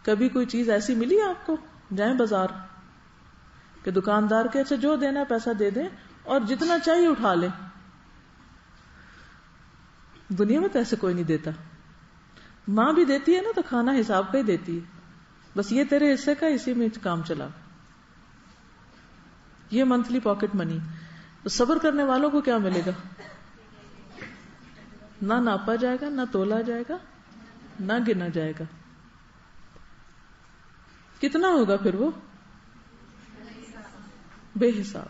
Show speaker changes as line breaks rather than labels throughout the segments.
کبھی کوئی چیز ایسی ملی آپ کو، جائیں بازار کہ دکاندار کے اچھا جو دینا ہے پیسہ دے دیں اور جتنا چاہیے اٹھا لیں؟ دنیا میں تو ایسے کوئی نہیں دیتا. ماں بھی دیتی ہے نا تو کھانا حساب کا ہی دیتی ہے، بس یہ تیرے حصے کا، اسی میں کام چلا. یہ منتھلی پاکٹ منی. تو صبر کرنے والوں کو کیا ملے گا؟ نہ ناپا جائے گا، نہ تولا جائے گا، نہ گنا جائے گا. کتنا ہوگا پھر وہ؟ بے حساب.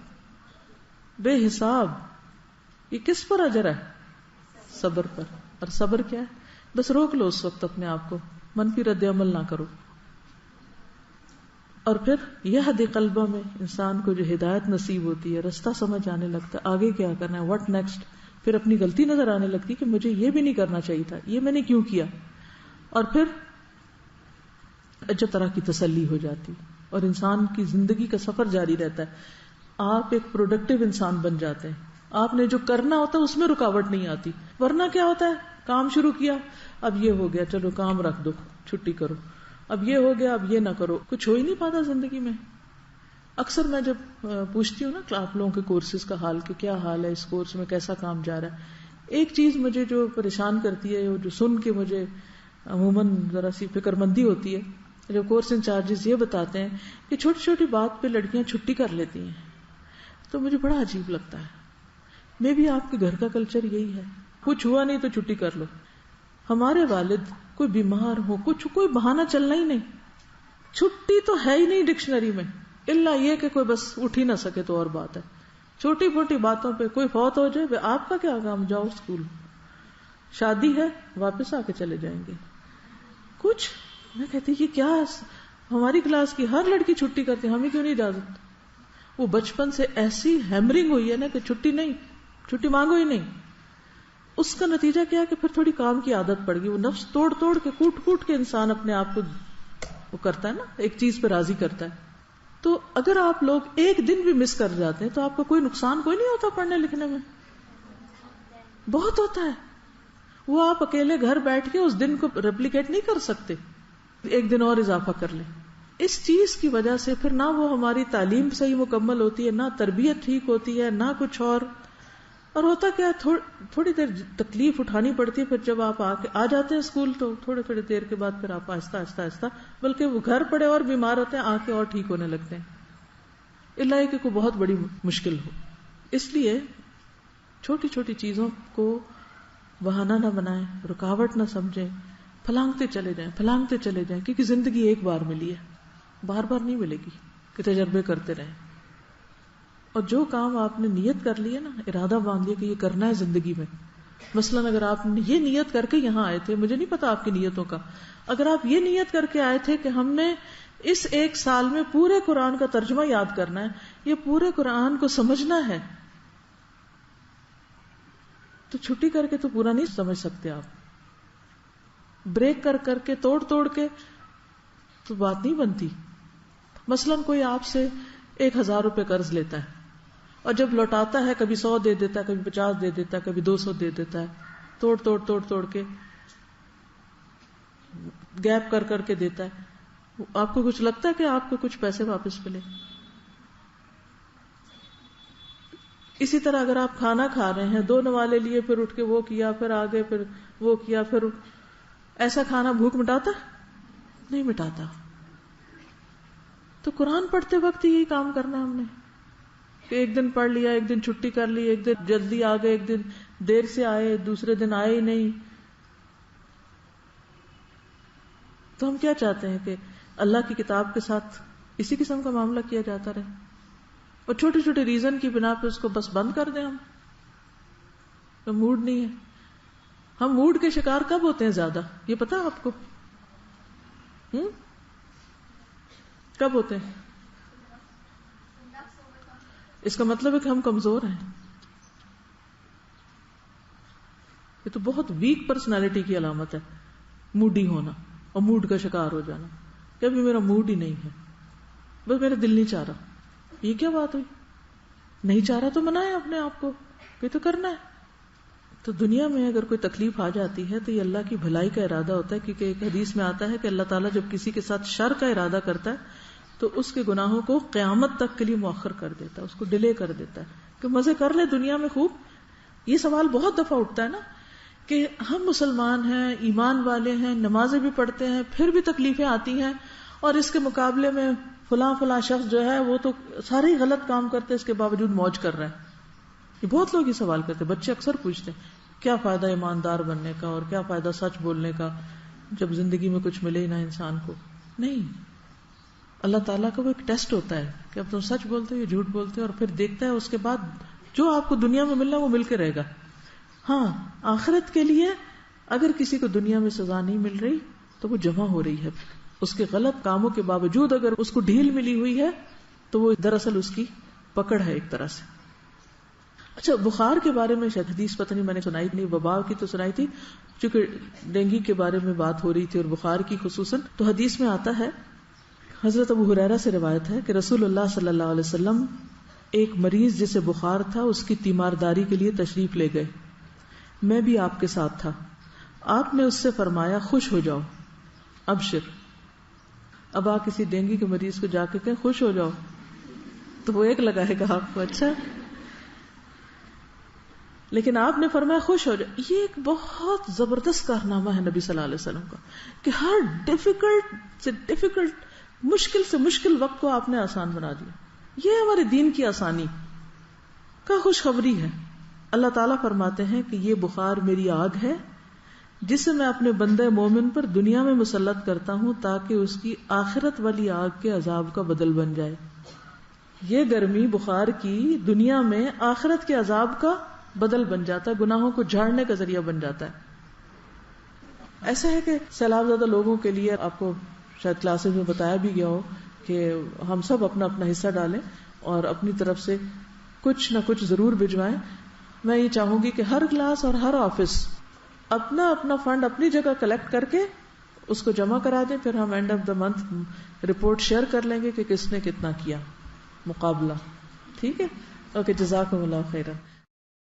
بے حساب. یہ کس پر اجر ہے؟ صبر پر. اور صبر کیا ہے؟ بس روک لو اس وقت اپنے آپ کو، منفی رد عمل نہ کرو. اور پھر یہدی قلبہ میں انسان کو جو ہدایت نصیب ہوتی ہے، رستہ سمجھ آنے لگتا ہے آگے کیا کرنا ہے، واٹ نیکسٹ. پھر اپنی غلطی نظر آنے لگتی کہ مجھے یہ بھی نہیں کرنا چاہیے تھا، یہ میں نے کیوں کیا. اور پھر اجب طرح کی تسلی ہو جاتی اور انسان کی زندگی کا سفر جاری رہتا ہے. آپ ایک پروڈکٹیو انسان بن جاتے ہیں. آپ نے جو کرنا ہوتا ہے اس میں رکاوٹ نہیں آتی. ورنہ کیا ہوتا ہے، کام شروع کیا، اب یہ ہو گیا، چلو کام رکھ دو، چھٹی کرو، اب یہ ہو گیا، اب یہ نہ کرو. کچھ ہو ہی نہیں پاتا زندگی میں. اکثر میں جب پوچھتی ہوں نا آپ لوگوں کے کورسز کا حال کہ کیا حال ہے، اس کورس میں کیسا کام جا رہا ہے، ایک چیز مجھے جو پریشان کرتی ہے، جو سن کے مجھے عموماً ذرا سی فکر مندی ہوتی ہے، جو کورس انچارجز یہ بتاتے ہیں کہ چھوٹی چھوٹی بات پہ لڑکیاں چھٹی کر لیتی ہیں. تو مجھے بڑا عجیب لگتا ہے. میں بھی آپ کے گھر کا کلچر یہی ہے، کچھ ہوا نہیں تو چھٹی کر لو. ہمارے والد کوئی بیمار ہو، کچھ کوئی بہانہ چلنا ہی نہیں، چھٹی تو ہے ہی نہیں ڈکشنری میں، الا یہ کہ کوئی بس اٹھ ہی نہ سکے تو اور بات ہے. چھوٹی موٹی باتوں پہ کوئی فوت ہو جائے، آپ کا کیا کام، جاؤ اسکول. شادی ہے، واپس آ کے چلے جائیں گے. کچھ میں کہتی یہ کیا، ہماری کلاس کی ہر لڑکی چھٹی کرتی، ہمیں کیوں نہیں اجازت. وہ بچپن سے ایسی ہیمرنگ ہوئی ہے نا کہ چھٹی نہیں، چھٹی مانگو ہی نہیں. اس کا نتیجہ کیا کہ پھر تھوڑی کام کی عادت پڑ گئی. وہ نفس توڑ توڑ کے، کوٹ کوٹ کے انسان اپنے آپ کو وہ کرتا ہے نا، ایک چیز پہ راضی کرتا ہے. تو اگر آپ لوگ ایک دن بھی مس کر جاتے ہیں تو آپ کا کوئی نقصان کوئی نہیں ہوتا پڑھنے لکھنے میں. بہت ہوتا ہے. وہ آپ اکیلے گھر بیٹھ کے اس دن کو ریپلیکیٹ نہیں کر سکتے. ایک دن اور اضافہ کر لیں. اس چیز کی وجہ سے پھر نہ وہ ہماری تعلیم صحیح مکمل ہوتی ہے، نہ تربیت ٹھیک ہوتی ہے، نہ کچھ اور ہوتا کیا تھوڑی دیر تکلیف اٹھانی پڑتی ہے. پھر جب آپ آ جاتے ہیں اسکول تو تھوڑی دیر کے بعد پھر آپ آہستہ آہستہ آہستہ، بلکہ وہ گھر پڑے اور بیمار ہوتے ہیں، آ کے اور ٹھیک ہونے لگتے ہیں، اللہ کہ کوئی بہت بڑی مشکل ہو. اس لیے چھوٹی چھوٹی چیزوں کو بہانہ نہ بنائیں، رکاوٹ نہ سمجھیں، پھلانگتے چلے جائیں کیونکہ زندگی ایک بار ملی ہے، بار بار نہیں ملے گی کہ تجربے کرتے رہیں. اور جو کام آپ نے نیت کر لی ہے نا، ارادہ باندھ لیا کہ یہ کرنا ہے زندگی میں. مثلاً اگر آپ نے یہ نیت کر کے یہاں آئے تھے، مجھے نہیں پتا آپ کی نیتوں کا، اگر آپ یہ نیت کر کے آئے تھے کہ ہم نے اس ایک سال میں پورے قرآن کا ترجمہ یاد کرنا ہے، یہ پورے قرآن کو سمجھنا ہے، تو چھٹی کر کے تو پورا نہیں سمجھ سکتے آپ. بریک کر کے، توڑ کے تو بات نہیں بنتی. مثلاً کوئی آپ سے 1000 روپے قرض لیتا ہے اور جب لوٹاتا ہے کبھی 100 دے دیتا ہے، کبھی 50 دے دیتا ہے، کبھی 200 دے دیتا ہے، توڑ کے گیپ کر کے دیتا ہے. آپ کو کچھ لگتا ہے کہ آپ کو کچھ پیسے واپس ملے؟ اسی طرح اگر آپ کھانا کھا رہے ہیں، 2 نوالے لیے، پھر اٹھ کے وہ کیا، پھر آگے، پھر وہ کیا، پھر ایسا کھانا بھوک مٹاتا؟ نہیں مٹاتا. تو قرآن پڑھتے وقت یہی کام کرنا ہم نے کہ ایک دن پڑھ لیا، ایک دن چھٹی کر لی، ایک دن جلدی آ گئے، ایک دن دیر سے آئے، دوسرے دن آئے ہی نہیں. تو ہم کیا چاہتے ہیں کہ اللہ کی کتاب کے ساتھ اسی قسم کا معاملہ کیا جاتا رہے اور چھوٹی چھوٹی ریزن کی بنا پہ اس کو بس بند کر دیں. ہم تو موڈ نہیں ہے. ہم موڈ کے شکار کب ہوتے ہیں زیادہ، یہ پتا آپ کو؟ کب ہوتے ہیں؟ اس کا مطلب ہے کہ ہم کمزور ہیں. یہ تو بہت ویک پرسنالٹی کی علامت ہے، موڈی ہونا اور موڈ کا شکار ہو جانا کہ ابھی میرا موڈ ہی نہیں ہے، بس میرا دل نہیں چاہ رہا. یہ کیا بات ہوئی؟ نہیں چاہ رہا تو منائے اپنے آپ کو، یہ تو کرنا ہے. تو دنیا میں اگر کوئی تکلیف آ جاتی ہے تو یہ اللہ کی بھلائی کا ارادہ ہوتا ہے، کیونکہ ایک حدیث میں آتا ہے کہ اللہ تعالیٰ جب کسی کے ساتھ شر کا ارادہ کرتا ہے تو اس کے گناہوں کو قیامت تک کے لیے مؤخر کر دیتا ہے، اس کو ڈیلے کر دیتا ہے کہ مزے کر لے دنیا میں خوب۔ یہ سوال بہت دفعہ اٹھتا ہے نا کہ ہم مسلمان ہیں، ایمان والے ہیں، نمازیں بھی پڑھتے ہیں، پھر بھی تکلیفیں آتی ہیں، اور اس کے مقابلے میں فلاں شخص جو ہے وہ تو سارے غلط کام کرتے اس کے باوجود موج کر رہا ہے۔ یہ بہت لوگ یہ سوال کرتے ہیں، بچے اکثر پوچھتے ہیں کیا فائدہ ایماندار بننے کا اور کیا فائدہ سچ بولنے کا جب زندگی میں کچھ ملے ہی نہ انسان کو۔ نہیں، اللہ تعالیٰ کا وہ ایک ٹیسٹ ہوتا ہے کہ اب تم سچ بولتے ہو یا جھوٹ بولتے ہو، اور پھر دیکھتا ہے اس کے بعد جو آپ کو دنیا میں ملنا وہ مل کے رہے گا۔ ہاں، آخرت کے لیے اگر کسی کو دنیا میں سزا نہیں مل رہی تو وہ جمع ہو رہی ہے، اس کے غلط کاموں کے باوجود اگر اس کو ڈھیل ملی ہوئی ہے تو وہ دراصل اس کی پکڑ ہے ایک طرح سے۔ اچھا، بخار کے بارے میں شاید حدیث پتہ نہیں میں نے سنائی نہیں، وبا کی تو سنائی تھی، چونکہ ڈینگی کے بارے میں بات ہو رہی تھی اور بخار کی خصوصاً، تو حدیث میں آتا ہے، حضرت ابو ہریرہ سے روایت ہے کہ رسول اللہ صلی اللہ علیہ وسلم ایک مریض جسے بخار تھا اس کی تیمارداری کے لیے تشریف لے گئے، میں بھی آپ کے ساتھ تھا۔ آپ نے اس سے فرمایا خوش ہو جاؤ، ابشر۔ اب آپ کسی ڈینگی کے مریض کو جا کے کہیں خوش ہو جاؤ تو وہ ایک لگائے گا آپ کو، اچھا، لیکن آپ نے فرمایا خوش ہو جاؤ۔ یہ ایک بہت زبردست کارنامہ ہے نبی صلی اللہ علیہ وسلم کا کہ ہر ڈیفیکلٹ سے ڈیفیکلٹ، مشکل سے مشکل وقت کو آپ نے آسان بنا دیا۔ یہ ہمارے دین کی آسانی کا خوشخبری ہے۔ اللہ تعالیٰ فرماتے ہیں کہ یہ بخار میری آگ ہے جسے میں اپنے بندے مومن پر دنیا میں مسلط کرتا ہوں تاکہ اس کی آخرت والی آگ کے عذاب کا بدل بن جائے۔ یہ گرمی بخار کی دنیا میں آخرت کے عذاب کا بدل بن جاتا ہے، گناہوں کو جھاڑنے کا ذریعہ بن جاتا ہے۔ ایسا ہے کہ سیلاب زدہ لوگوں کے لیے آپ کو شاید کلاسز میں بتایا بھی گیا ہو کہ ہم سب اپنا اپنا حصہ ڈالیں اور اپنی طرف سے کچھ نہ کچھ ضرور بھجوائیں۔ میں یہ چاہوں گی کہ ہر کلاس اور ہر آفس اپنا اپنا فنڈ اپنی جگہ کلیکٹ کر کے اس کو جمع کرا دیں، پھر ہم and of the month report share کر لیں گے کہ کس نے کتنا کیا مقابلہ۔ ٹھیک ہے، اوکے، جزاکم اللہ خیرا۔